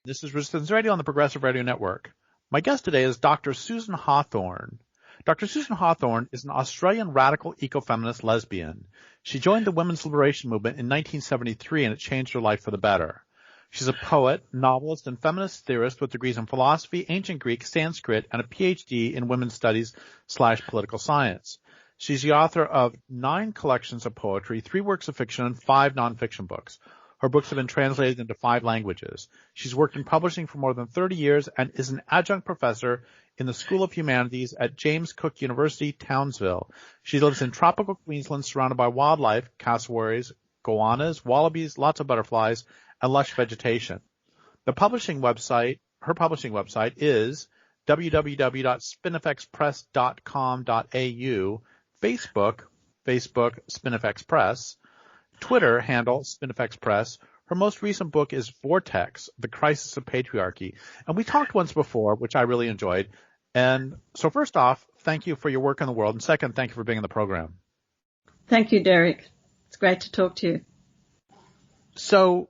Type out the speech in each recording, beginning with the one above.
This is Resistance Radio on the Progressive Radio Network. My guest today is Dr. Susan Hawthorne. Dr. Susan Hawthorne is an Australian radical ecofeminist lesbian. She joined the women's liberation movement in 1973, and it changed her life for the better. She's a poet, novelist, and feminist theorist with degrees in philosophy, ancient Greek, Sanskrit, and a PhD in women's studies/political science. She's the author of 9 collections of poetry, 3 works of fiction, and 5 nonfiction books. Her books have been translated into 5 languages. She's worked in publishing for more than 30 years and is an adjunct professor in the School of Humanities at James Cook University, Townsville. She lives in tropical Queensland surrounded by wildlife, cassowaries, goannas, wallabies, lots of butterflies, and lush vegetation. Her publishing website is www.spinifexpress.com.au, Facebook Spinifex Press, Twitter handle Spinifex Press. Her most recent book is Vortex, The Crisis of Patriarchy. And we talked once before, which I really enjoyed. And so first off, thank you for your work in the world. And second, thank you for being on the program. Thank you, Derrick. It's great to talk to you. So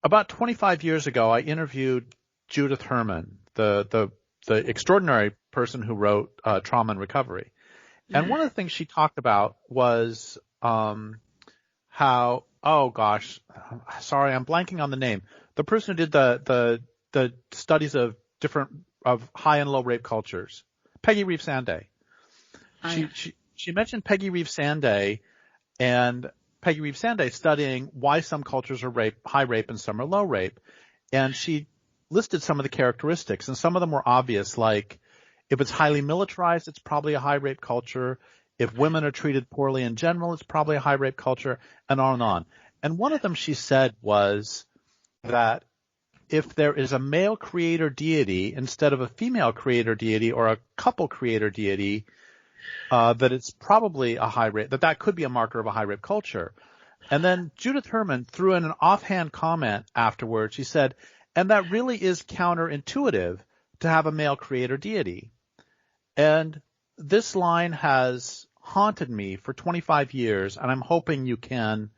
about 25 years ago, I interviewed Judith Herman, the extraordinary person who wrote Trauma and Recovery. And one of the things she talked about was how, oh gosh, sorry, I'm blanking on the name. The person who did the studies of high and low rape cultures, Peggy Reeves Sanday. She mentioned Peggy Reeves Sanday, and Peggy Reeves Sanday studying why some cultures are high rape and some are low rape. And she listed some of the characteristics, and some of them were obvious, like if it's highly militarized, it's probably a high rape culture. If women are treated poorly in general, it's probably a high rape culture, and on and on. And one of them she said was that if there is a male creator deity instead of a female creator deity or a couple creator deity, that it's probably a high rape, that could be a marker of a high rape culture. And then Judith Herman threw in an offhand comment afterwards. She said, and that really is counterintuitive to have a male creator deity. And this line has haunted me for 25 years, and I'm hoping you can,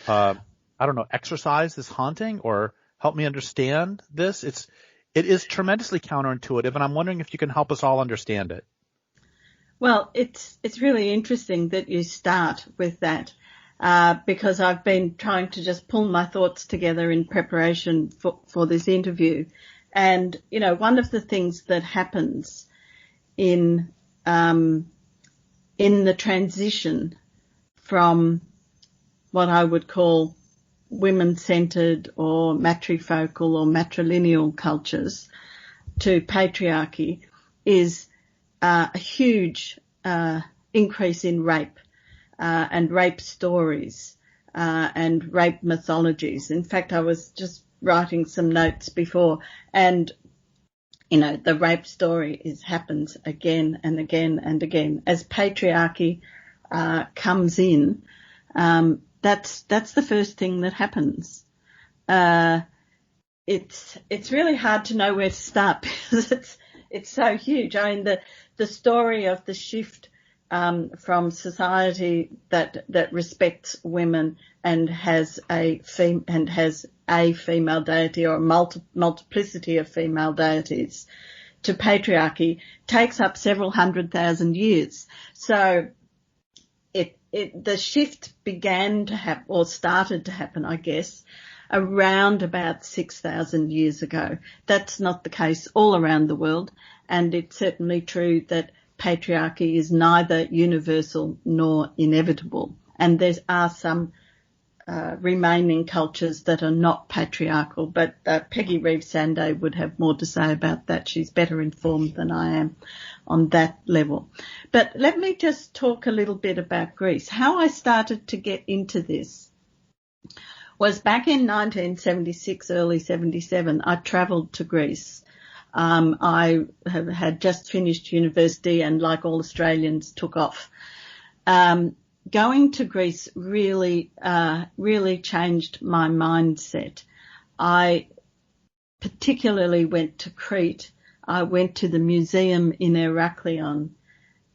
exercise this haunting or help me understand this. It is tremendously counterintuitive, and I'm wondering if you can help us all understand it. Well, it's really interesting that you start with that, because I've been trying to just pull my thoughts together in preparation for this interview. And, you know, one of the things that happens in the transition from what I would call women-centered or matrifocal or matrilineal cultures to patriarchy is a huge increase in rape and rape stories and rape mythologies. In fact, I was just writing some notes before, and you know, the rape story happens again and again and again. As patriarchy comes in, that's the first thing that happens. It's really hard to know where to start because it's so huge. I mean, the story of the shift from society that respects women and has a female deity or a multiplicity of female deities to patriarchy takes up several 100,000 years. So the shift began to happen, or started to happen, I guess, around about 6,000 years ago. That's not the case all around the world, and it's certainly true that patriarchy is neither universal nor inevitable. And there are some remaining cultures that are not patriarchal, but Peggy Reeves Sanday would have more to say about that. She's better informed than I am on that level. But let me just talk a little bit about Greece. How I started to get into this was back in 1976, early 77, I travelled to Greece. I had just finished university and, like all Australians, took off. Going to Greece really changed my mindset. I particularly went to Crete. I went to the museum in Heraklion.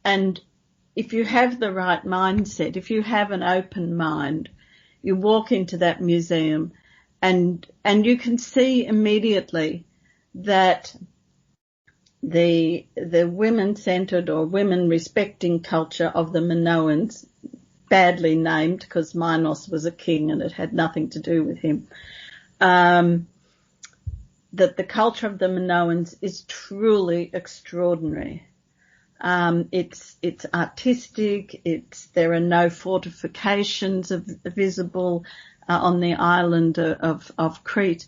And if you have the right mindset, if you have an open mind, you walk into that museum and you can see immediately that the women-centered or women-respecting culture of the Minoans, badly named because Minos was a king and it had nothing to do with him, that the culture of the Minoans is truly extraordinary. It's artistic. There are no fortifications visible on the island of Crete.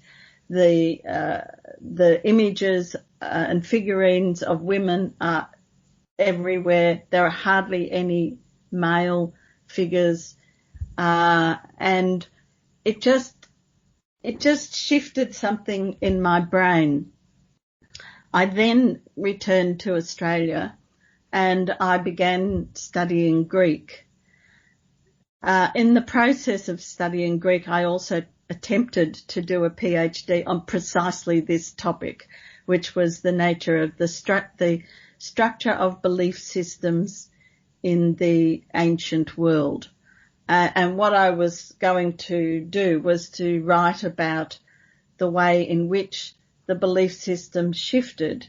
The images and figurines of women are everywhere. There are hardly any male figures, and it just shifted something in my brain. I then returned to Australia and I began studying Greek. In the process of studying Greek, I also attempted to do a PhD on precisely this topic, which was the nature of the structure of belief systems in the ancient world. And what I was going to do was to write about the way in which the belief system shifted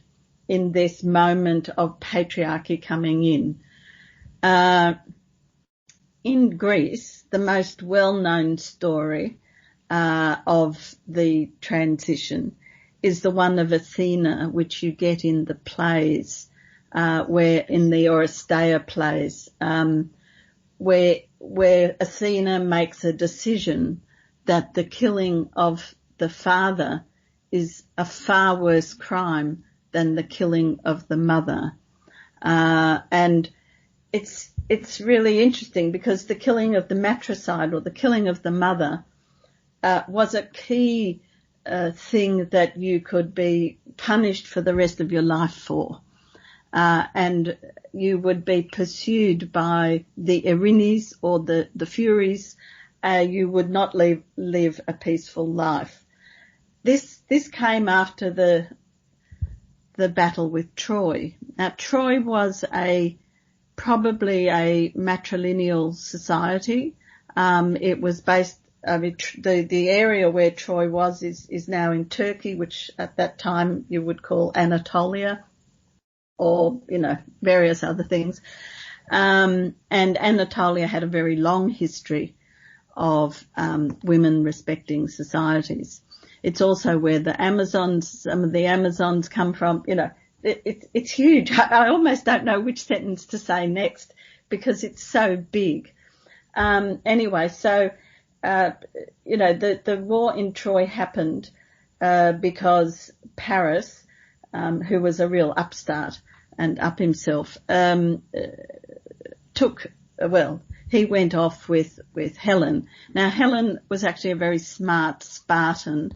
in this moment of patriarchy coming in. In Greece, the most well-known story of the transition is the one of Athena, which you get in the plays, in the Oresteia plays, where Athena makes a decision that the killing of the father is a far worse crime than the killing of the mother. And it's really interesting because the killing of the matricide or the killing of the mother was a key thing that you could be punished for the rest of your life for. And you would be pursued by the Erinyes or the Furies. You would not live a peaceful life. This came after the battle with Troy. Now, Troy was probably a matrilineal society. It was based, the area where Troy was is now in Turkey, which at that time you would call Anatolia, or, various other things. And Anatolia had a very long history of women respecting societies. It's also where some of the Amazons come from. It's huge. I almost don't know which sentence to say next because it's so big. Anyway, so, the war in Troy happened because Paris, who was a real upstart and up himself, he went off with Helen. Now, Helen was actually a very smart Spartan,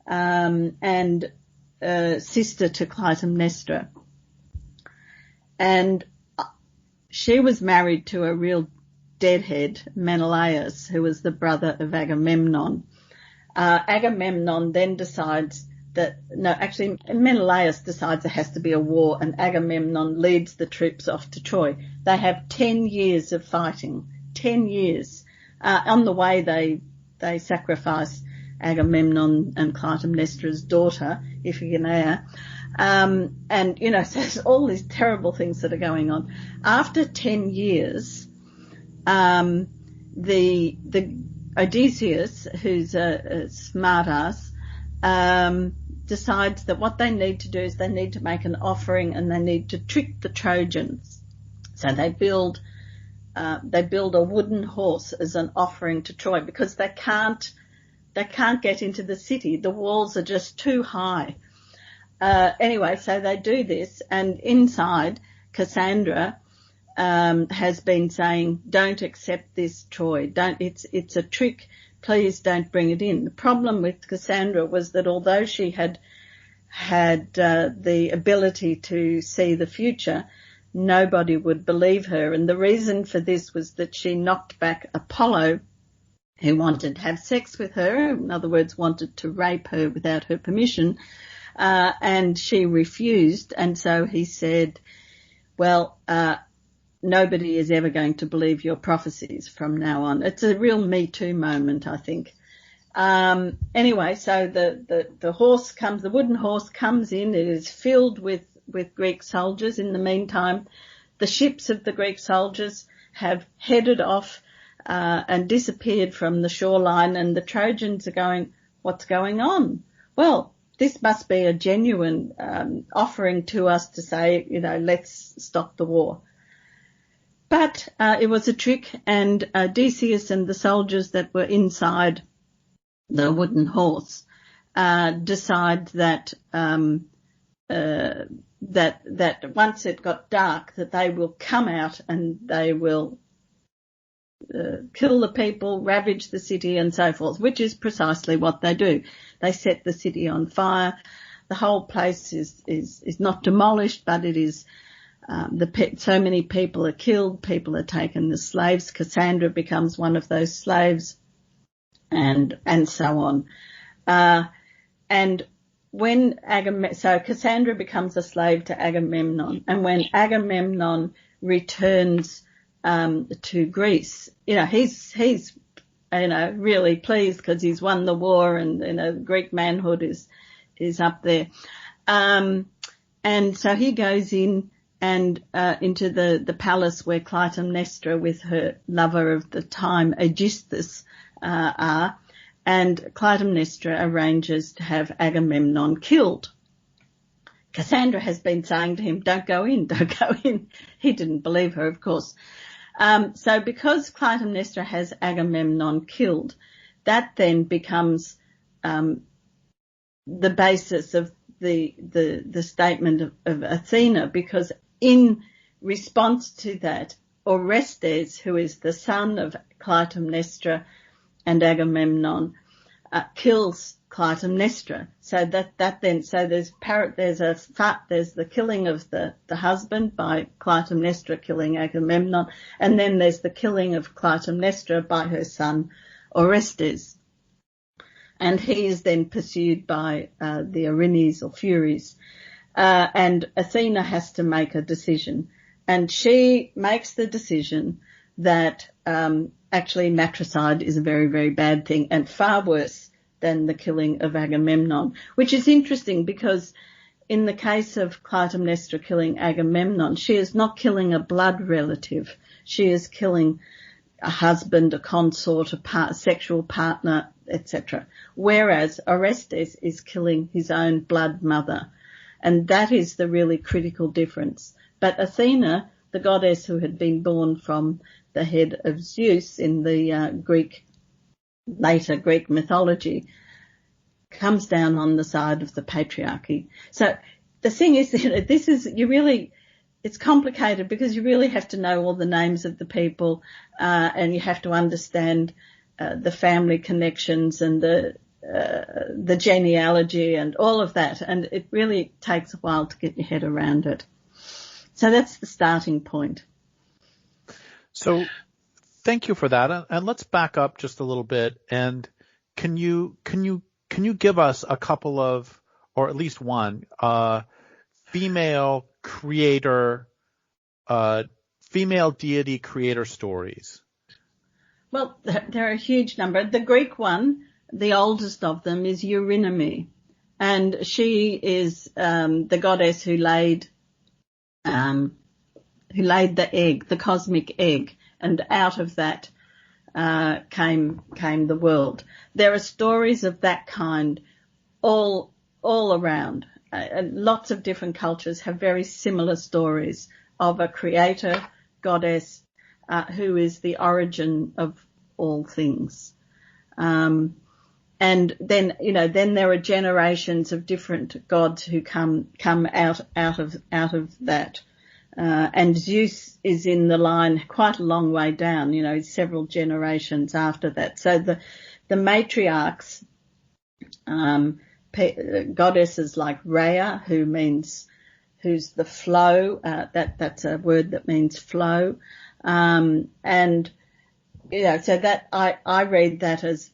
and sister to Clytemnestra. And she was married to a real deadhead, Menelaus, who was the brother of Agamemnon. Agamemnon then decides Menelaus decides there has to be a war, and Agamemnon leads the troops off to Troy. They have 10 years of fighting, 10 years. On the way, they sacrifice Agamemnon and Clytemnestra's daughter, Iphigenia. So there's all these terrible things that are going on. After 10 years, the Odysseus, who's a smart ass, decides that what they need to do is they need to make an offering and they need to trick the Trojans. So they build a wooden horse as an offering to Troy because they can't get into the city. The walls are just too high. Anyway, so they do this, and inside, Cassandra has been saying, "Don't accept this, Troy. It's a trick. Please don't bring it in." The problem with Cassandra was that although she had the ability to see the future, nobody would believe her. And the reason for this was that she knocked back Apollo, who wanted to have sex with her, in other words, wanted to rape her without her permission, and she refused. And so he said, nobody is ever going to believe your prophecies from now on. It's a real Me Too moment, I think. Anyway, so the horse comes, the wooden horse comes in. It is filled with Greek soldiers. In the meantime, the ships of the Greek soldiers have headed off and disappeared from the shoreline, and the Trojans are going, what's going on? Well, this must be a genuine offering to us to say, let's stop the war. But it was a trick, and Odysseus and the soldiers that were inside the wooden horse decide that that once it got dark, that they will come out and they will kill the people, ravage the city and so forth, which is precisely what they do. They set the city on fire. The whole place is not demolished, but it is so many people are killed, people are taken as slaves. Cassandra becomes one of those slaves, and so on. And when so Cassandra becomes a slave to Agamemnon, and when Agamemnon returns to Greece, he's really pleased because he's won the war, and Greek manhood is up there. And so he goes in and into the palace where Clytemnestra with her lover of the time, Aegisthus, are, and Clytemnestra arranges to have Agamemnon killed. Cassandra has been saying to him, don't go in. He didn't believe her, of course. So because Clytemnestra has Agamemnon killed, that then becomes the basis of the statement of Athena, because in response to that, Orestes, who is the son of Clytemnestra and Agamemnon, kills Clytemnestra. So there's the killing of the husband by Clytemnestra killing Agamemnon, and then there's the killing of Clytemnestra by her son Orestes. And he is then pursued by the Erinyes or Furies. And Athena has to make a decision. And she makes the decision that actually matricide is a very, very bad thing, and far worse than the killing of Agamemnon, which is interesting because in the case of Clytemnestra killing Agamemnon, she is not killing a blood relative. She is killing a husband, a consort, a sexual partner, etc. Whereas Orestes is killing his own blood mother. And that is the really critical difference. But Athena, the goddess who had been born from the head of Zeus in the later Greek mythology, comes down on the side of the patriarchy. So the thing is, it's complicated because you really have to know all the names of the people, and you have to understand the family connections and the genealogy and all of that. And it really takes a while to get your head around it. So that's the starting point. So thank you for that. And let's back up just a little bit. And can you give us a couple of, or at least one, female creator, female deity creator stories? Well, there are a huge number. The Greek one, the oldest of them, is Eurynome, and she is the goddess who laid the egg, the cosmic egg, and out of that came the world. There are stories of that kind all around. Lots of different cultures have very similar stories of a creator goddess who is the origin of all things. And then there are generations of different gods who come out of that. And Zeus is in the line quite a long way down, several generations after that. So the matriarchs, goddesses like Rhea, who's the flow, that's a word that means flow. And, so that I read that as,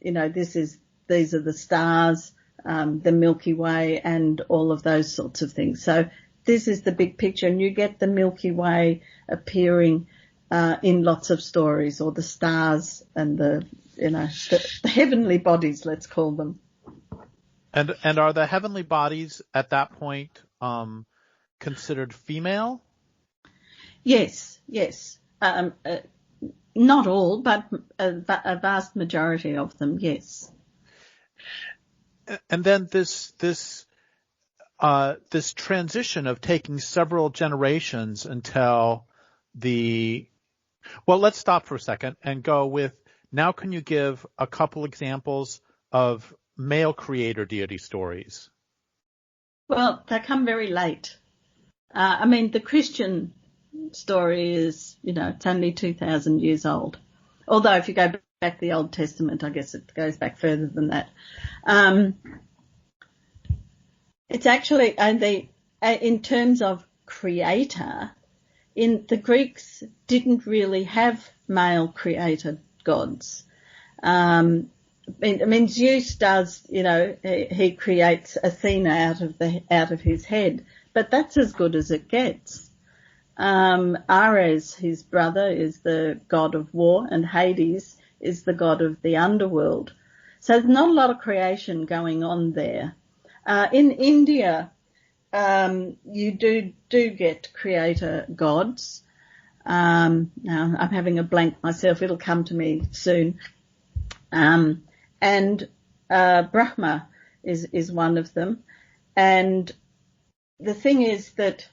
these are the stars, the Milky Way and all of those sorts of things. So this is the big picture, and you get the Milky Way appearing in lots of stories, or the stars and the the heavenly bodies, let's call them. And are the heavenly bodies at that point considered female? Yes. Not all, but a vast majority of them, yes. And then this transition of taking several generations until let's stop for a second and go with, now can you give a couple examples of male creator deity stories? Well, they come very late. The Christian story is, it's only 2,000 years old. Although if you go back to the Old Testament, I guess it goes back further than that. It's actually, in terms of creator, the Greeks didn't really have male creator gods. Zeus does, he creates Athena out of his head, but that's as good as it gets. Ares, his brother, is the god of war, and Hades is the god of the underworld. So there's not a lot of creation going on there. In India, you do get creator gods. Now I'm having a blank myself. It'll come to me soon. And Brahma is one of them. And the thing is that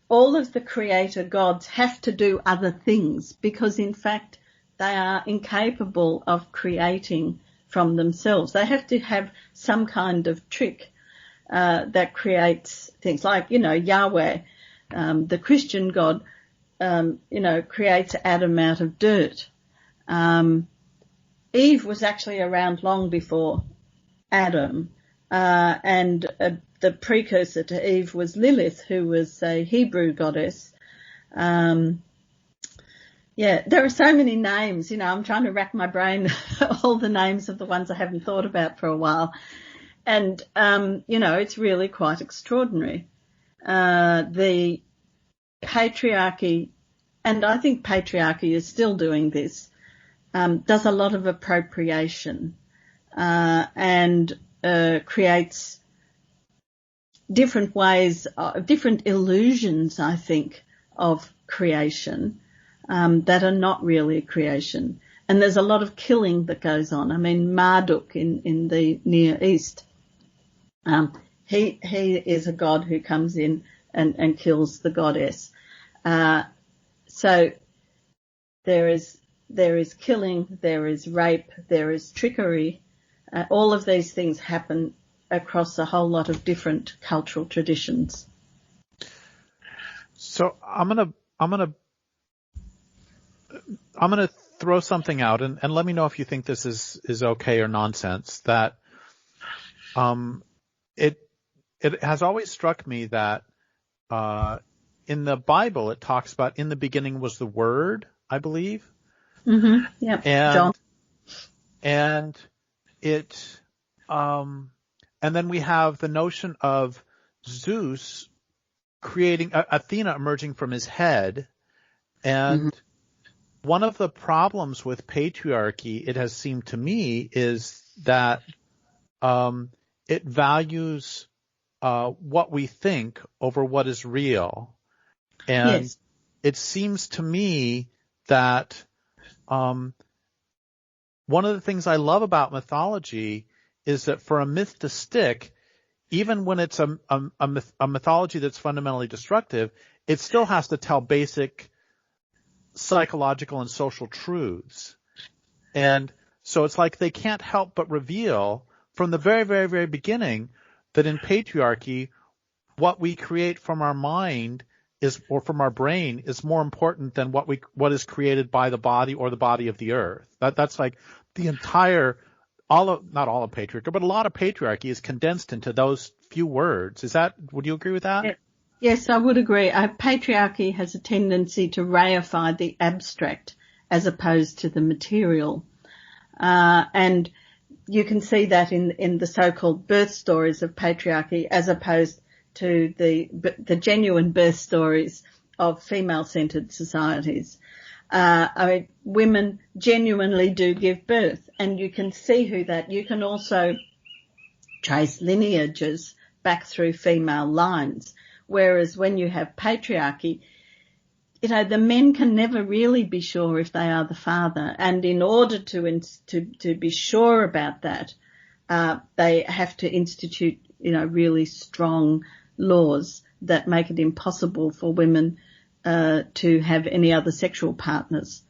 all of the creator gods have to do other things because, in fact, they are incapable of creating from themselves. They have to have some kind of trick that creates things like, Yahweh, the Christian God, creates Adam out of dirt. Eve was actually around long before Adam, and the precursor to Eve was Lilith, who was a Hebrew goddess. There are so many names, I'm trying to rack my brain all the names of the ones I haven't thought about for a while. And, it's really quite extraordinary. The patriarchy, and I think patriarchy is still doing this, does a lot of appropriation, and creates different ways, different illusions, I think, of creation, that are not really creation. And there's a lot of killing that goes on. Marduk in the Near East, he is a god who comes in and kills the goddess. So there is killing, there is rape, there is trickery. All of these things happen across a whole lot of different cultural traditions. So I'm gonna throw something out and let me know if you think this is okay or nonsense. That it has always struck me that in the Bible it talks about in the beginning was the Word, I believe. Mm-hmm. Yeah. And it and then we have the notion of Zeus creating Athena emerging from his head, and one of the problems with patriarchy, it has seemed to me, is that it values what we think over what is real. And yes, it seems to me that one of the things I love about mythology is that for a myth to stick, even when it's a mythology that's fundamentally destructive, it still has to tell basic psychological and social truths. And so it's like they can't help but reveal from the very, very, very beginning that in patriarchy, what we create from our mind or from our brain is more important than what is created by the body or the body of the earth. That's like the entire, not all of patriarchy, but a lot of patriarchy is condensed into those few words. Would you agree with that? Yes, I would agree. Patriarchy has a tendency to reify the abstract as opposed to the material. And you can see that in the so-called birth stories of patriarchy as opposed to the genuine birth stories of female-centered societies. Women genuinely do give birth, and you can see who that. You can also trace lineages back through female lines, whereas when you have patriarchy, the men can never really be sure if they are the father, and in order to be sure about that, they have to institute, really strong laws that make it impossible for women to have any other sexual partners,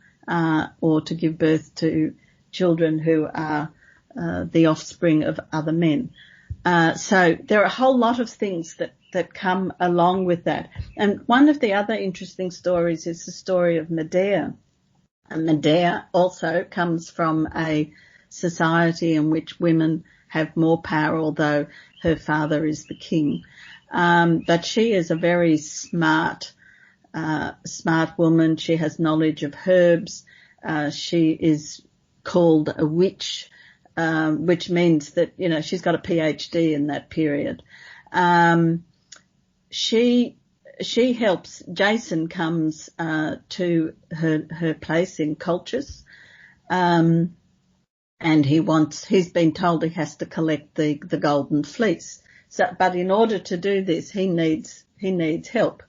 or to give birth to children who are the offspring of other men. So there are a whole lot of things that come along with that. And one of the other interesting stories is the story of Medea. And Medea also comes from a society in which women have more power, although her father is the king. But she is a very smart woman. She has knowledge of herbs. She is called a witch, which means that, she's got a PhD in that period. She helps. Jason comes to her place in Colchis, and he's been told he has to collect the golden fleece. But in order to do this, he needs help,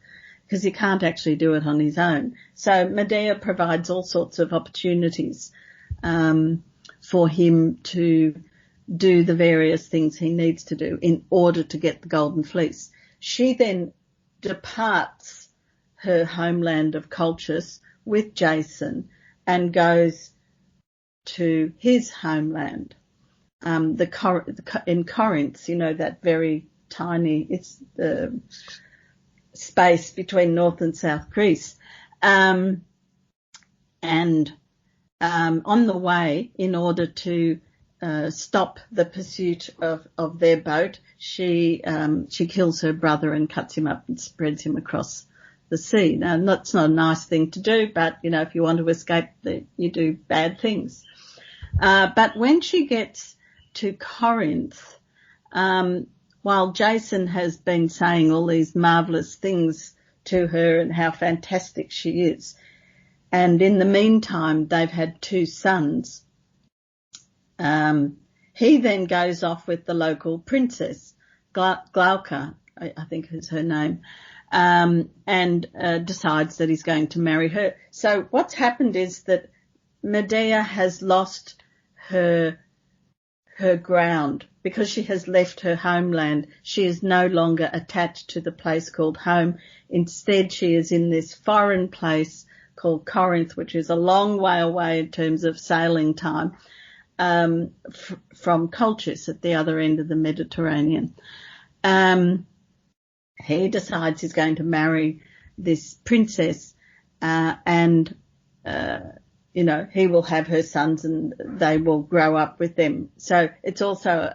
because he can't actually do it on his own. So Medea provides all sorts of opportunities for him to do the various things he needs to do in order to get the golden fleece. She then departs her homeland of Colchis with Jason and goes to his homeland, in Corinth, that very tiny, it's the space between North and South Greece. And on the way, in order to stop the pursuit of their boat, she kills her brother and cuts him up and spreads him across the sea. Now, that's not a nice thing to do, but, if you want to escape, you do bad things. But when she gets to Corinth, while Jason has been saying all these marvellous things to her and how fantastic she is, and in the meantime they've had 2 sons, he then goes off with the local princess, Glauca, I think is her name, and decides that he's going to marry her. So what's happened is that Medea has lost her ground because she has left her homeland. She is no longer attached to the place called home. Instead, she is in this foreign place called Corinth, which is a long way away in terms of sailing time, from Colchis at the other end of the Mediterranean. He decides he's going to marry this princess, and he will have her sons and they will grow up with them. So it's also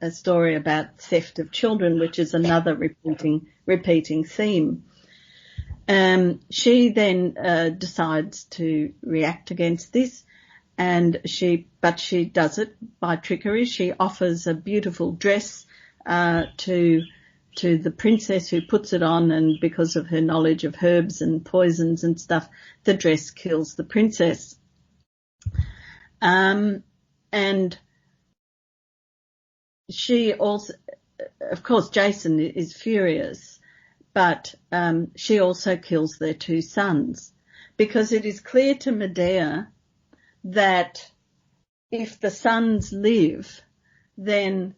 a story about theft of children, which is another repeating theme. She then decides to react against this, but she does it by trickery. She offers a beautiful dress to the princess, who puts it on, and because of her knowledge of herbs and poisons and stuff, the dress kills the princess. And she also, of course, Jason is furious, but she also kills their 2 sons, because it is clear to Medea that if the sons live, then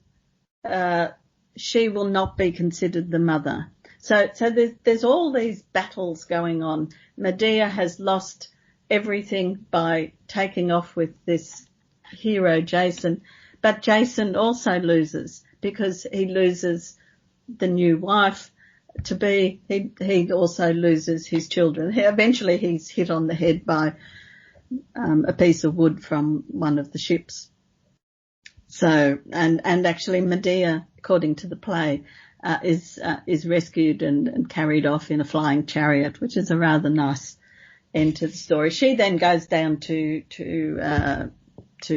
she will not be considered the mother. So there's all these battles going on. Medea has lost everything by taking off with this hero Jason, but Jason also loses because he loses the new wife to be. He also loses his children. Eventually he's hit on the head by a piece of wood from one of the ships. So, and actually Medea, according to the play, is rescued and carried off in a flying chariot, which is a rather nice end to the story. She then goes down to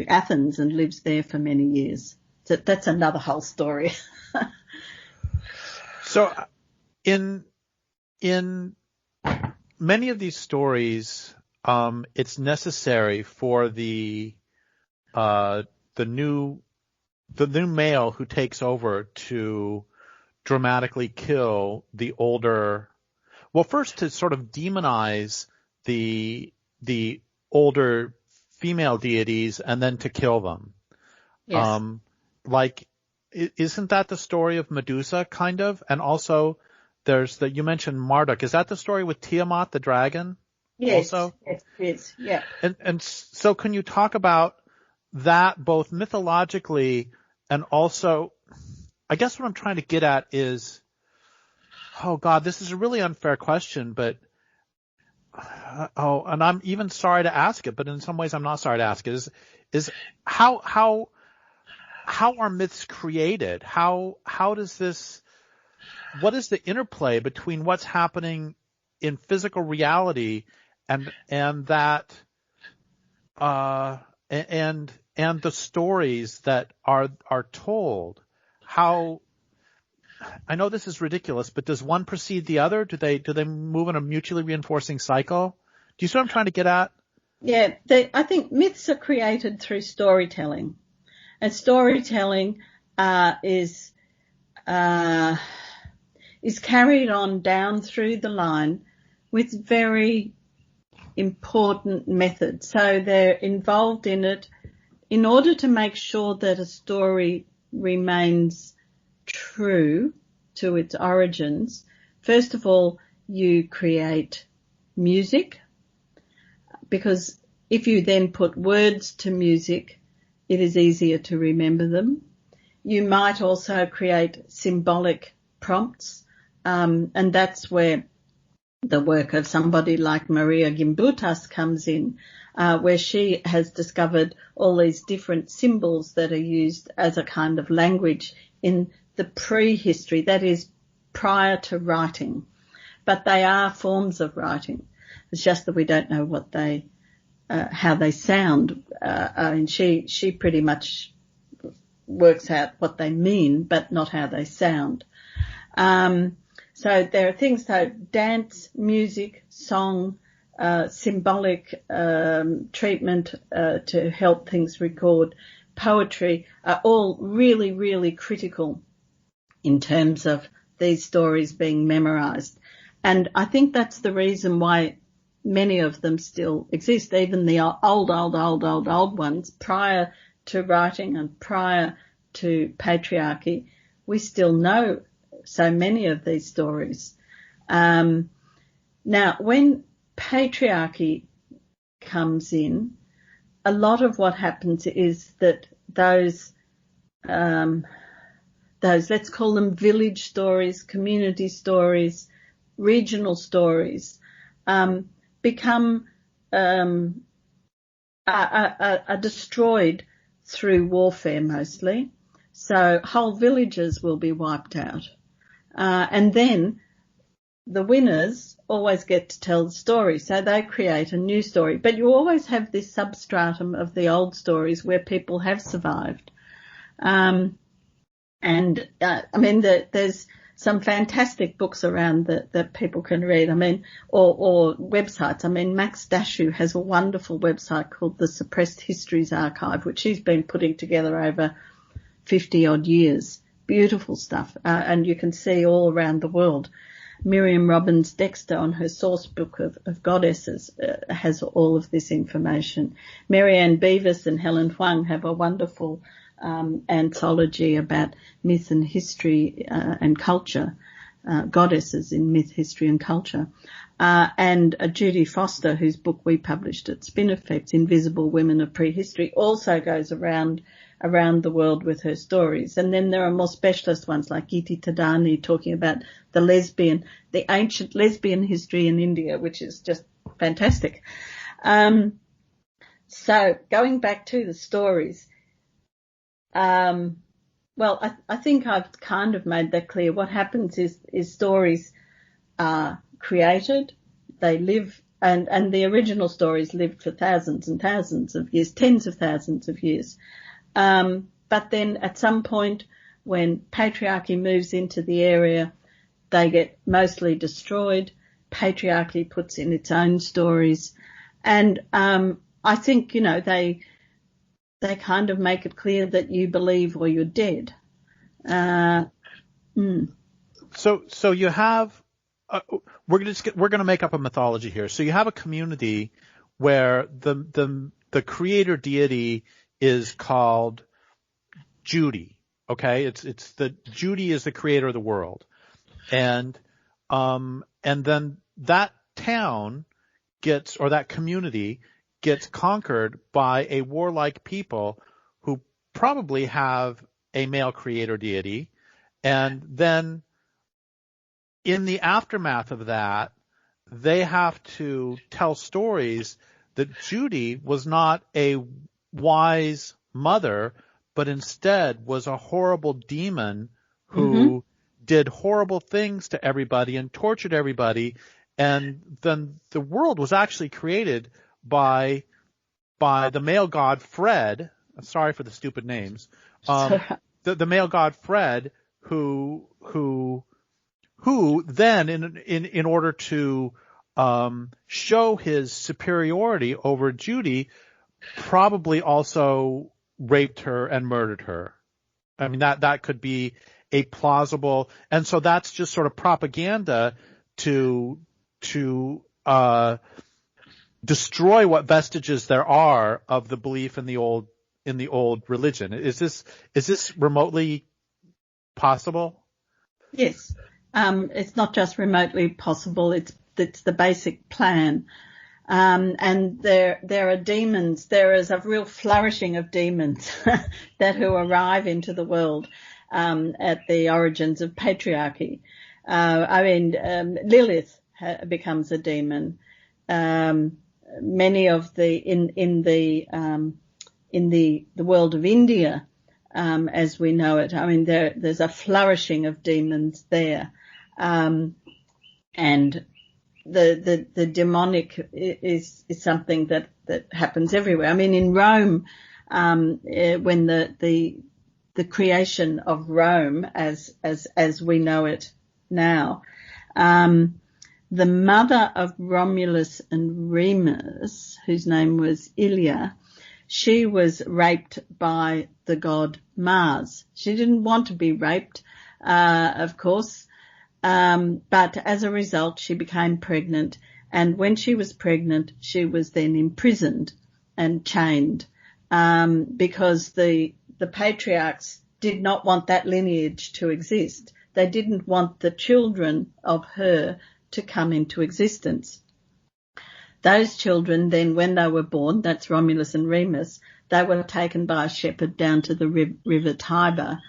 Athens and lives there for many years. So that's another whole story. So in many of these stories, it's necessary for the new male who takes over to dramatically kill the older, well, first to sort of demonize the older female deities and then to kill them. Yes. Isn't that the story of Medusa, kind of? And also you mentioned Marduk. Is that the story with Tiamat, the dragon? Yes. Also? Yes, it is. Yeah. And so can you talk about that both mythologically and also, I guess what I'm trying to get at is, oh God, this is a really unfair question, but, and I'm even sorry to ask it, but in some ways I'm not sorry to ask it, is how are myths created? What is the interplay between what's happening in physical reality and that, and the stories that are told? How, I know this is ridiculous, but does one precede the other? Do they move in a mutually reinforcing cycle? Do you see what I'm trying to get at? Yeah, I think myths are created through storytelling, and storytelling is carried on down through the line with very important methods. So they're involved in it in order to make sure that a story remains true to its origins. First of all, you create music, because if you then put words to music, it is easier to remember them. You might also create symbolic prompts, and that's where the work of somebody like Maria Gimbutas comes in, where she has discovered all these different symbols that are used as a kind of language in the prehistory, that is prior to writing. But they are forms of writing. It's just that we don't know what how they sound. And she pretty much works out what they mean, but not how they sound. So there are things, so dance, music, song, symbolic treatment to help things record, poetry are all really, really critical in terms of these stories being memorized. And I think that's the reason why many of them still exist, even the old ones, prior to writing and prior to patriarchy. We still know so many of these stories. Now, when patriarchy comes in, a lot of what happens is that those, let's call them village stories, community stories, regional stories, become are destroyed through warfare mostly. So whole villages will be wiped out. And then the winners always get to tell the story, so they create a new story. But you always have this substratum of the old stories where people have survived. I mean, there's some fantastic books around that people can read. I mean, or websites. I mean, Max Dashu has a wonderful website called the Suppressed Histories Archive, which he's been putting together over 50 odd years. Beautiful stuff. And you can see all around the world. Miriam Robbins Dexter on her source book of goddesses has all of this information. Marianne Beavis and Helen Huang have a wonderful anthology about myth and history and culture, goddesses in myth, history and culture. And Judy Foster, whose book we published at Spin Effects, Invisible Women of Prehistory, also goes around the world with her stories. And then there are more specialist ones like Iti Tadani talking about the ancient lesbian history in India, which is just fantastic. So going back to the stories, well, I think I've kind of made that clear. What happens is stories are created, they live, and the original stories lived for thousands and thousands of years, tens of thousands of years. But then at some point when patriarchy moves into the area, they get mostly destroyed. Patriarchy puts in its own stories, And I think, they kind of make it clear that you believe or you're dead. So you have we're going to make up a mythology here. So you have a community where the creator deity is called Judy. Okay, it's the Judy is the creator of the world, and then that town that community gets conquered by a warlike people who probably have a male creator deity, and then in the aftermath of that, they have to tell stories that Judy was not a wise mother, but instead was a horrible demon who did horrible things to everybody and tortured everybody. And then the world was actually created by the male god Fred. Sorry for the stupid names. The male god Fred, who then in order to show his superiority over Judy, probably also raped her and murdered her. I mean, that could be a plausible, and so that's just sort of propaganda to destroy what vestiges there are of the belief in the old religion. Is this remotely possible? Yes. It's not just remotely possible. It's the basic plan. And there are demons. There is a real flourishing of demons who arrive into the world, at the origins of patriarchy. Lilith becomes a demon. Many of in the world of India, as we know it, there's a flourishing of demons there. And the demonic is something that happens everywhere. I mean, in Rome, when the creation of Rome as we know it now, the mother of Romulus and Remus, whose name was Ilia, she was raped by the god Mars. She didn't want to be raped, of course, but as a result, she became pregnant. And when she was pregnant, she was then imprisoned and chained, because the patriarchs did not want that lineage to exist. They didn't want the children of her to come into existence. Those children then, when they were born, that's Romulus and Remus, they were taken by a shepherd down to the river Tiber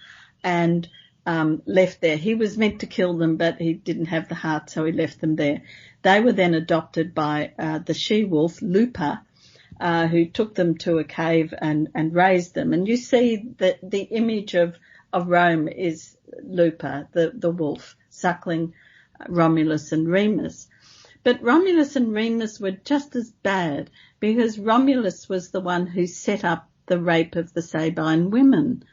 and left there. He was meant to kill them, but he didn't have the heart, so he left them there. They were then adopted by the she-wolf, Lupa, who took them to a cave and raised them. And you see that the image of Rome is Lupa, the wolf, suckling Romulus and Remus. But Romulus and Remus were just as bad, because Romulus was the one who set up the rape of the Sabine women.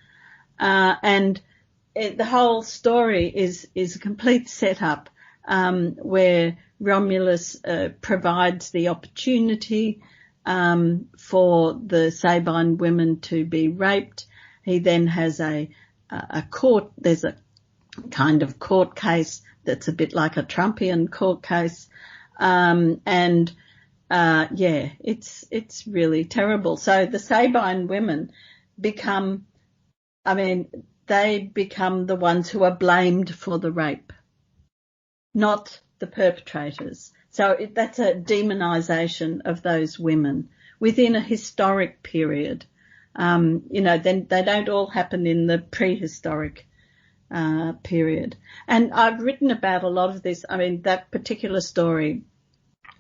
The whole story is a complete setup, where Romulus provides the opportunity for the Sabine women to be raped. He then has a court, there's a kind of court case that's a bit like a Trumpian court case. It's really terrible. So the Sabine women become the ones who are blamed for the rape, not the perpetrators. So that's a demonization of those women within a historic period. Then they don't all happen in the prehistoric period. And I've written about a lot of this. I mean, that particular story,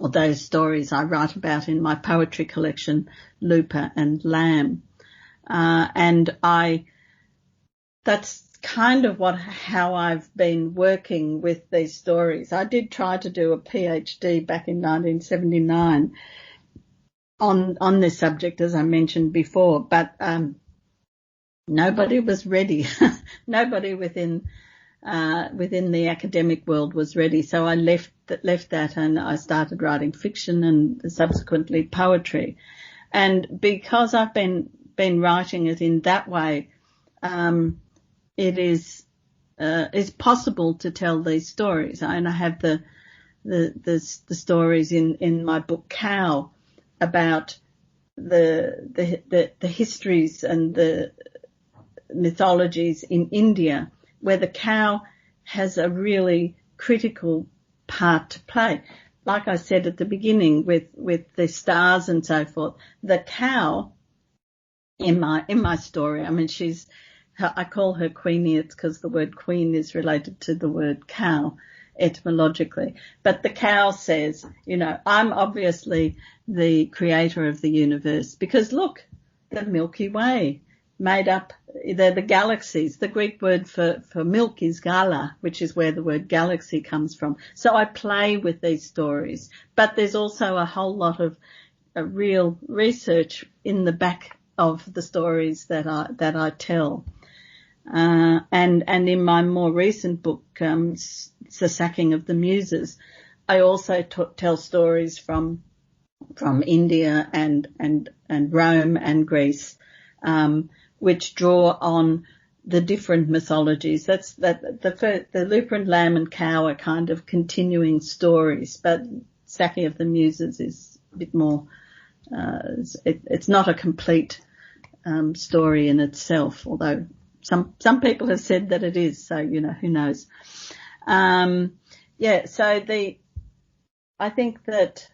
or those stories I write about in my poetry collection, Lupa and Lamb. That's kind of how I've been working with these stories. I did try to do a PhD back in 1979 on this subject, as I mentioned before, but nobody was ready. Nobody within within the academic world was ready. So I left that and I started writing fiction and subsequently poetry. And because I've been writing it in that way, it is possible to tell these stories. And I have the stories in my book Cow about the histories and the mythologies in India, where the cow has a really critical part to play. Like I said at the beginning with the stars and so forth, the cow in my story, I mean, I call her Queenie. It's because the word queen is related to the word cow etymologically. But the cow says, I'm obviously the creator of the universe because look, the Milky Way made up, they're the galaxies. The Greek word for milk is gala, which is where the word galaxy comes from. So I play with these stories, but there's also a whole lot of real research in the back of the stories that I tell. And in my more recent book, The Sacking of the Muses, I also tell stories from India and Rome and Greece, which draw on the different mythologies. The Luperant Lamb and Cow are kind of continuing stories, but Sacking of the Muses is a bit more, it's not a complete story in itself, although some people have said that it is, so, who knows. So I think that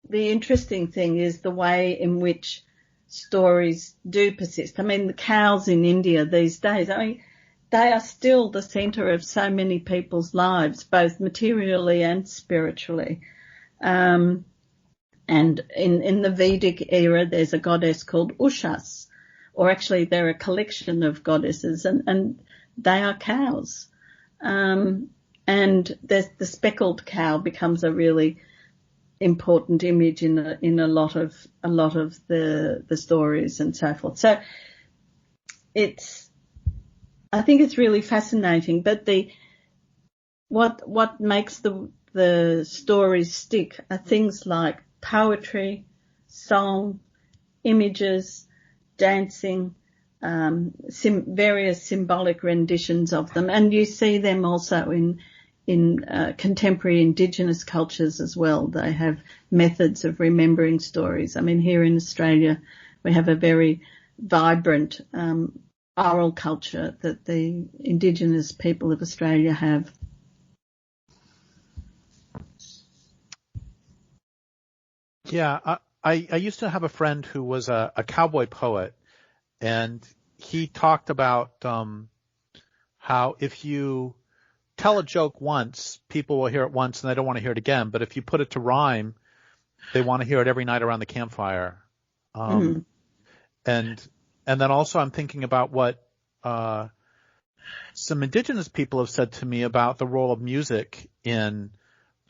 the interesting thing is the way in which stories do persist. I mean, the cows in India these days, they are still the centre of so many people's lives, both materially and spiritually. And in the Vedic era, there's a goddess called Ushas, or actually they're a collection of goddesses, and they are cows. And the speckled cow becomes a really important image in a lot of the stories and so forth. So I think it's really fascinating, but what makes the stories stick are things like poetry, song, images, dancing, various symbolic renditions of them, and you see them also in contemporary Indigenous cultures as well. They have methods of remembering stories. I mean, here in Australia, we have a very vibrant oral culture that the Indigenous people of Australia have. Yeah, I used to have a friend who was a cowboy poet, and he talked about how if you tell a joke once, people will hear it once and they don't want to hear it again. But if you put it to rhyme, they want to hear it every night around the campfire. And then also I'm thinking about what some Indigenous people have said to me about the role of music in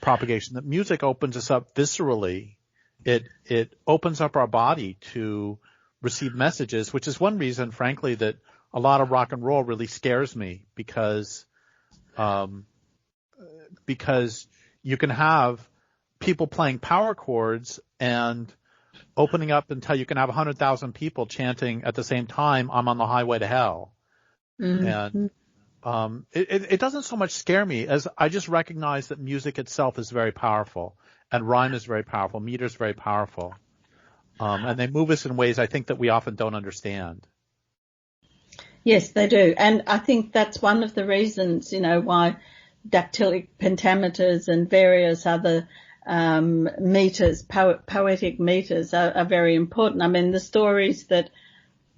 propagation, that music opens us up viscerally. It opens up our body to receive messages, which is one reason, frankly, that a lot of rock and roll really scares me, because you can have people playing power chords and opening up until you can have 100,000 people chanting at the same time, "I'm on the highway to hell." Mm-hmm. And it doesn't so much scare me as I just recognize that music itself is very powerful, and rhyme is very powerful, meter is very powerful. And they move us in ways I think that we often don't understand. Yes, they do. And I think that's one of the reasons, why dactylic pentameters and various other meters, poetic meters are very important. I mean, the stories that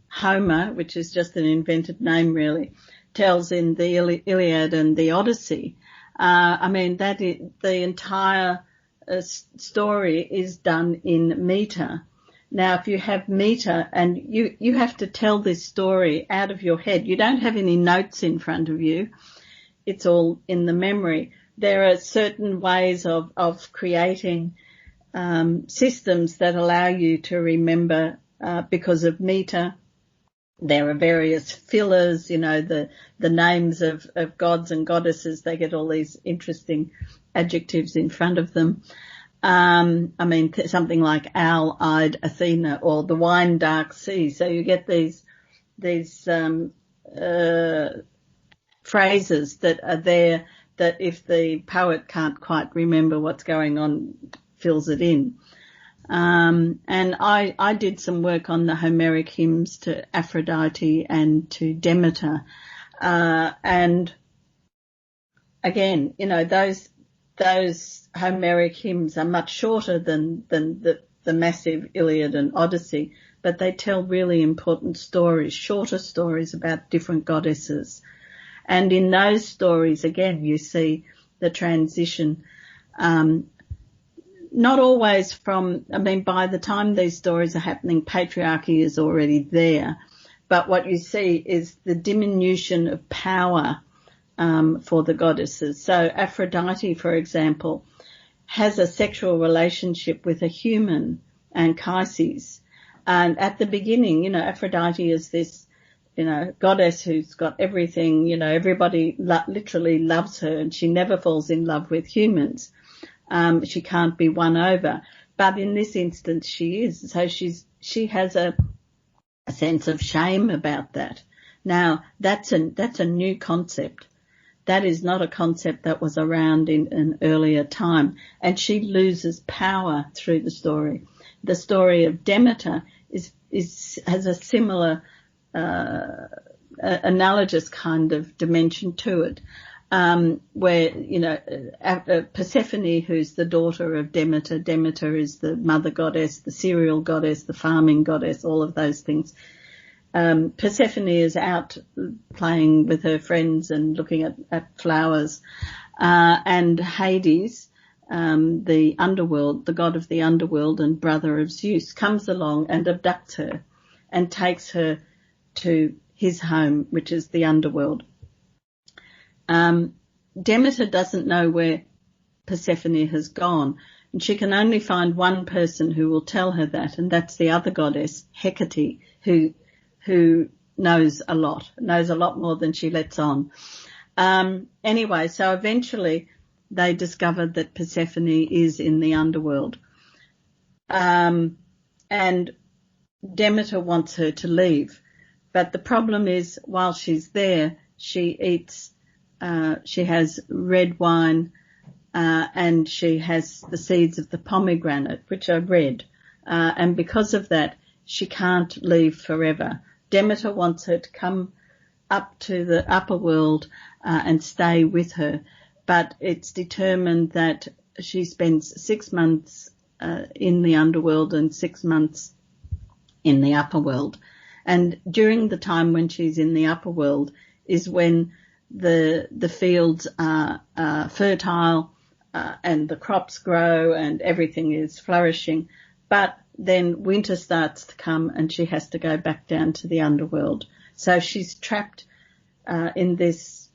Homer, which is just an invented name really, tells in the Iliad and the Odyssey, the entire story is done in meter. Now, if you have meter and you have to tell this story out of your head, you don't have any notes in front of you. It's all in the memory. There are certain ways of creating systems that allow you to remember because of meter. There are various fillers, the names of gods and goddesses. They get all these interesting adjectives in front of them. Something like owl-eyed Athena or the wine dark sea. So you get these phrases that are there that if the poet can't quite remember what's going on, fills it in. And I did some work on the Homeric hymns to Aphrodite and to Demeter. And again, those Homeric hymns are much shorter than the massive Iliad and Odyssey, but they tell really important stories, shorter stories about different goddesses. And in those stories, again, you see the transition, not always by the time these stories are happening, patriarchy is already there. But what you see is the diminution of power for the goddesses. So Aphrodite, for example, has a sexual relationship with a human, Anchises. And at the beginning, Aphrodite is this, goddess who's got everything, everybody literally loves her, and she never falls in love with humans. She can't be won over. But in this instance, she is. So she has a sense of shame about that. Now, that's a new concept. That is not a concept that was around in an earlier time. And she loses power through the story. The story of Demeter has a similar, analogous kind of dimension to it. Where, Persephone, who's the daughter of Demeter. Demeter is the mother goddess, the cereal goddess, the farming goddess, all of those things. Persephone is out playing with her friends and looking at flowers. And Hades, the underworld, the god of the underworld and brother of Zeus, comes along and abducts her and takes her to his home, which is the underworld. Demeter doesn't know where Persephone has gone, and she can only find one person who will tell her that, and that's the other goddess, Hecate, who knows a lot more than she lets on. Anyway, so eventually they discovered that Persephone is in the underworld. And Demeter wants her to leave. But the problem is, while she's there, she has red wine, and she has the seeds of the pomegranate, which are red. And because of that, she can't leave forever. Demeter wants her to come up to the upper world, and stay with her. But it's determined that she spends 6 months, in the underworld and 6 months in the upper world. And during the time when she's in the upper world is when the fields are fertile, and the crops grow and everything is flourishing. But then winter starts to come and she has to go back down to the underworld. So she's trapped in this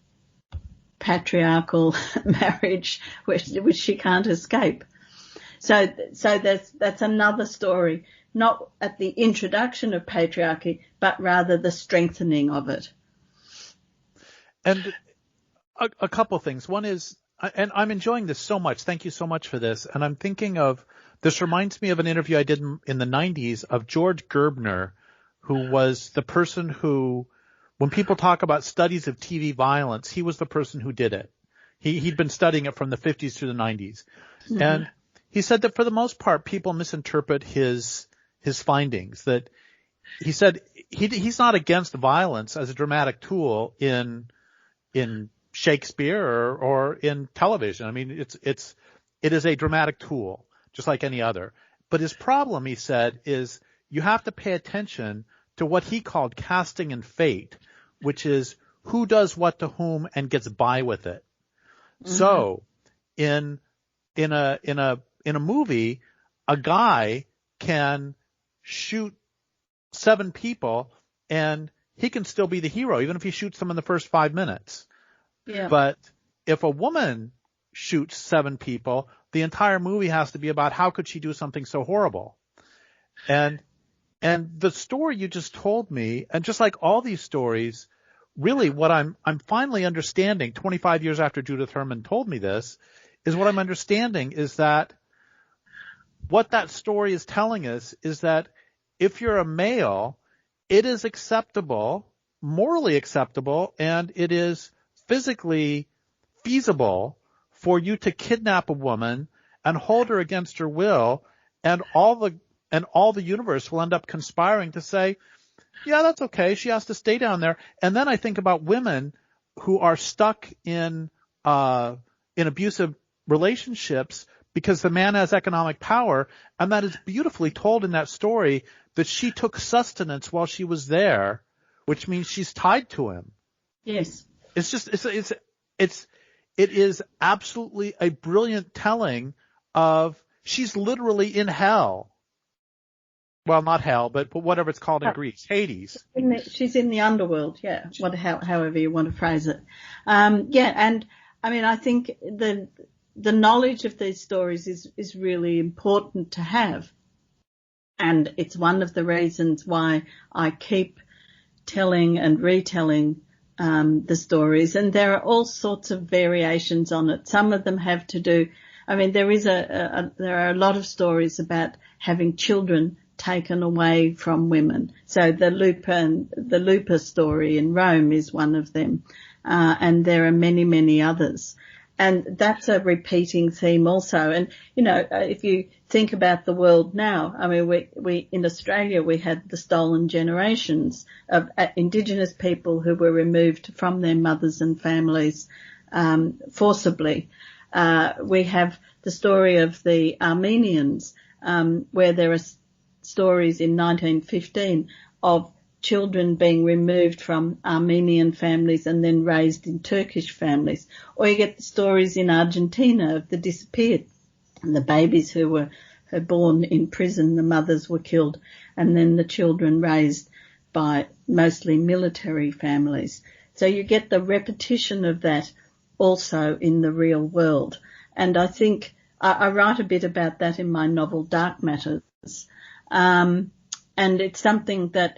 patriarchal marriage which she can't escape. So that's another story, not at the introduction of patriarchy, but rather the strengthening of it. And a couple things. One is, and I'm enjoying this so much. Thank you so much for this. And I'm thinking of, this reminds me of an interview I did in the 90s of George Gerbner, who was the person who, when people talk about studies of TV violence, he was the person who did it. He'd been studying it from the 50s to the 90s. Mm-hmm. And he said that for the most part, people misinterpret his findings. That he said he's not against violence as a dramatic tool in Shakespeare or in television. I mean, it is a dramatic tool, just like any other. But his problem, he said, is you have to pay attention to what he called casting and fate, which is who does what to whom and gets by with it. Mm-hmm. So in a movie, a guy can shoot 7 people and he can still be the hero, even if he shoots them in the first 5 minutes. Yeah. But if a woman shoots 7 people, the entire movie has to be about how could she do something so horrible. And And the story you just told me, and just like all these stories, really what I'm finally understanding 25 years after Judith Herman told me this, is what I'm understanding is that what that story is telling us is that if you're a male, it is acceptable, morally acceptable, and it is physically feasible for you to kidnap a woman and hold her against her will, and all the universe will end up conspiring to say, yeah, that's okay. She has to stay down there. And then I think about women who are stuck in abusive relationships because the man has economic power, and that is beautifully told in that story that she took sustenance while she was there, which means she's tied to him. Yes. It is absolutely a brilliant telling of she's literally in hell. Well, not hell, but whatever it's called in Greece, Hades. She's in the underworld, yeah, however you want to phrase it. Yeah, and I mean, I think the knowledge of these stories is really important to have. And it's one of the reasons why I keep telling and retelling the stories. And there are all sorts of variations on it. Some of them have to do, I mean, there are a lot of stories about having children taken away from women. So the Lupa story in Rome is one of them. And there are many, many others. And that's a repeating theme also. And, you know, if you think about the world now, I mean, we in Australia, we had the stolen generations of Indigenous people who were removed from their mothers and families, forcibly. We have the story of the Armenians, where there are stories in 1915 of children being removed from Armenian families and then raised in Turkish families. Or you get the stories in Argentina of the disappeared, and the babies who were born in prison, the mothers were killed, and then the children raised by mostly military families. So you get the repetition of that also in the real world. And I think I write a bit about that in my novel Dark Matters. And it's something that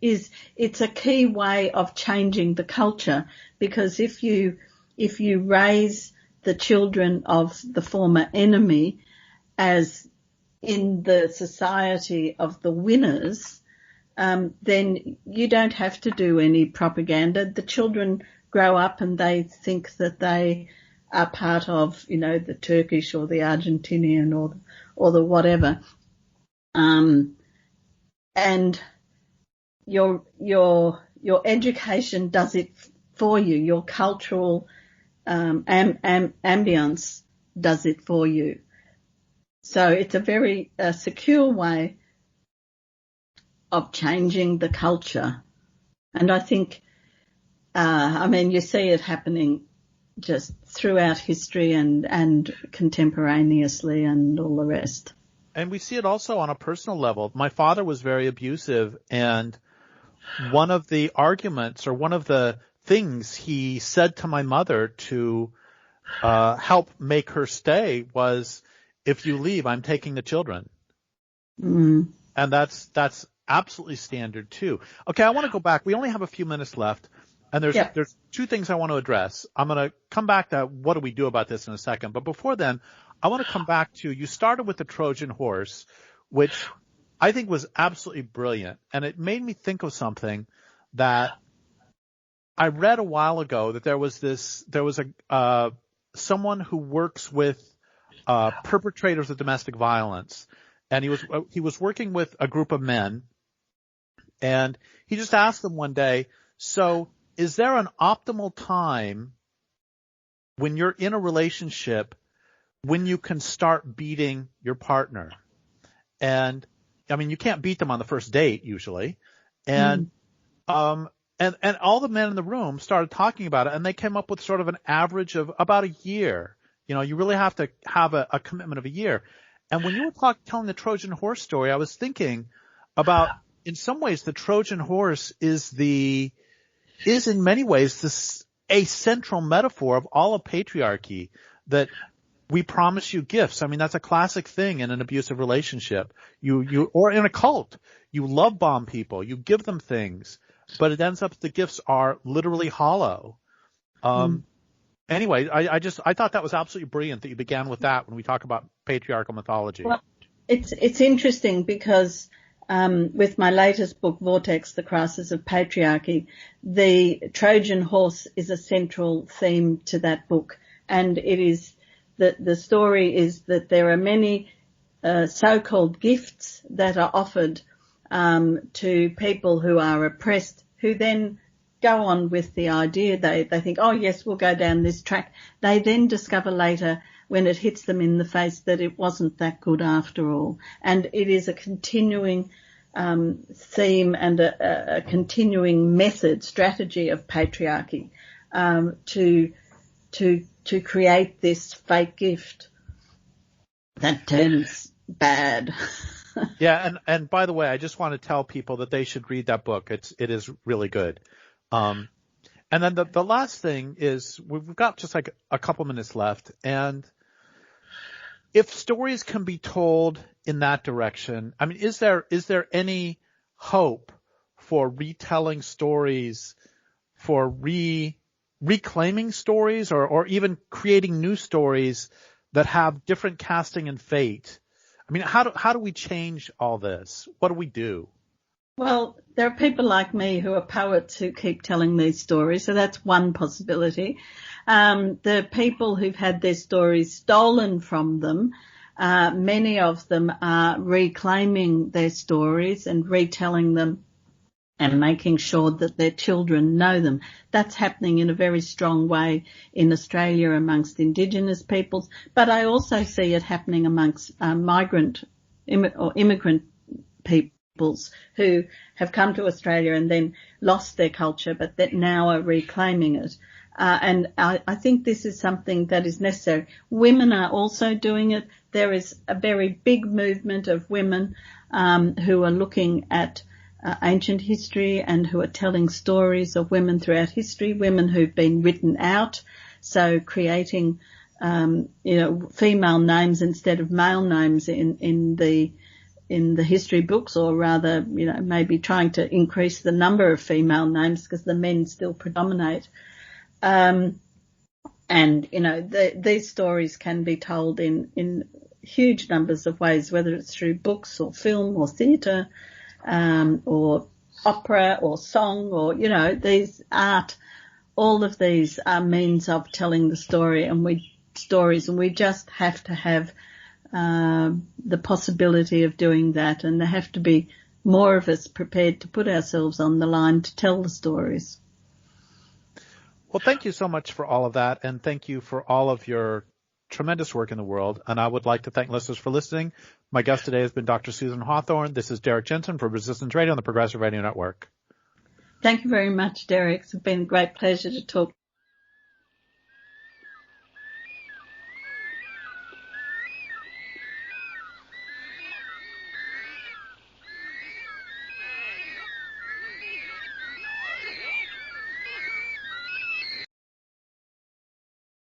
it's a key way of changing the culture, because if you raise the children of the former enemy as in the society of the winners, then you don't have to do any propaganda. The children grow up and they think that they are part of, you know, the Turkish or the Argentinian or the whatever. And your education does it for you. Your cultural ambience does it for you. So it's a very secure way of changing the culture. And I think, I mean, you see it happening just throughout history and contemporaneously and all the rest. And we see it also on a personal level. My father was very abusive, and one of the arguments or one of the things he said to my mother to help make her stay was, if you leave, I'm taking the children. Mm. And that's absolutely standard too. Okay, I want to go back. We only have a few minutes left, and there's two things I want to address. I'm going to come back to what do we do about this in a second. But before then, I want to come back to, you started with the Trojan horse, which I think was absolutely brilliant. And it made me think of something that I read a while ago, that there was someone who works with perpetrators of domestic violence. And he was working with a group of men, and he just asked them one day, so is there an optimal time when you're in a relationship when you can start beating your partner? And I mean, you can't beat them on the first date usually. And and all the men in the room started talking about it, and they came up with sort of an average of about a year. You know, you really have to have a commitment of a year. And when you were telling the Trojan horse story, I was thinking about, in some ways, the Trojan horse is in many ways a central metaphor of all of patriarchy, that we promise you gifts. I mean, that's a classic thing in an abusive relationship. Or in a cult, you love bomb people, you give them things, but it ends up the gifts are literally hollow. Anyway, I thought that was absolutely brilliant that you began with that when we talk about patriarchal mythology. Well, it's interesting because with my latest book, Vortex, The Crisis of Patriarchy, the Trojan horse is a central theme to that book. And it is the story is that there are many so-called gifts that are offered to people who are oppressed, who then go on with the idea. They think, oh yes, we'll go down this track. They then discover later, when it hits them in the face, that it wasn't that good after all. And it is a continuing theme and a continuing strategy of patriarchy to create this fake gift that turns bad. Yeah, and by the way, I just want to tell people that they should read that book. It is really good. And then the last thing is we've got just like a couple minutes left, and if stories can be told in that direction, I mean, is there any hope for retelling stories, for reclaiming stories, or even creating new stories that have different casting and fate? I mean, how do we change all this? What do we do? Well, there are people like me who are poets who keep telling these stories, so that's one possibility. The people who've had their stories stolen from them, many of them are reclaiming their stories and retelling them and making sure that their children know them. That's happening in a very strong way in Australia amongst Indigenous peoples, but I also see it happening amongst immigrant peoples who have come to Australia and then lost their culture, but that now are reclaiming it. And I think this is something that is necessary. Women are also doing it. There is a very big movement of women who are looking at ancient history and who are telling stories of women throughout history, women who've been written out, so creating female names instead of male names in the history books, or rather, maybe trying to increase the number of female names because the men still predominate. These stories can be told in huge numbers of ways, whether it's through books or film or theatre, or opera or song, or, these art. All of these are means of telling the story, and we just have to have the possibility of doing that, and there have to be more of us prepared to put ourselves on the line to tell the stories. Well, thank you so much for all of that, and thank you for all of your tremendous work in the world. And I would like to thank listeners for listening. My guest today has been Dr. Susan Hawthorne. This is Derrick Jensen for Resistance Radio on the Progressive Radio Network. Thank you very much, Derrick. It's been a great pleasure to talk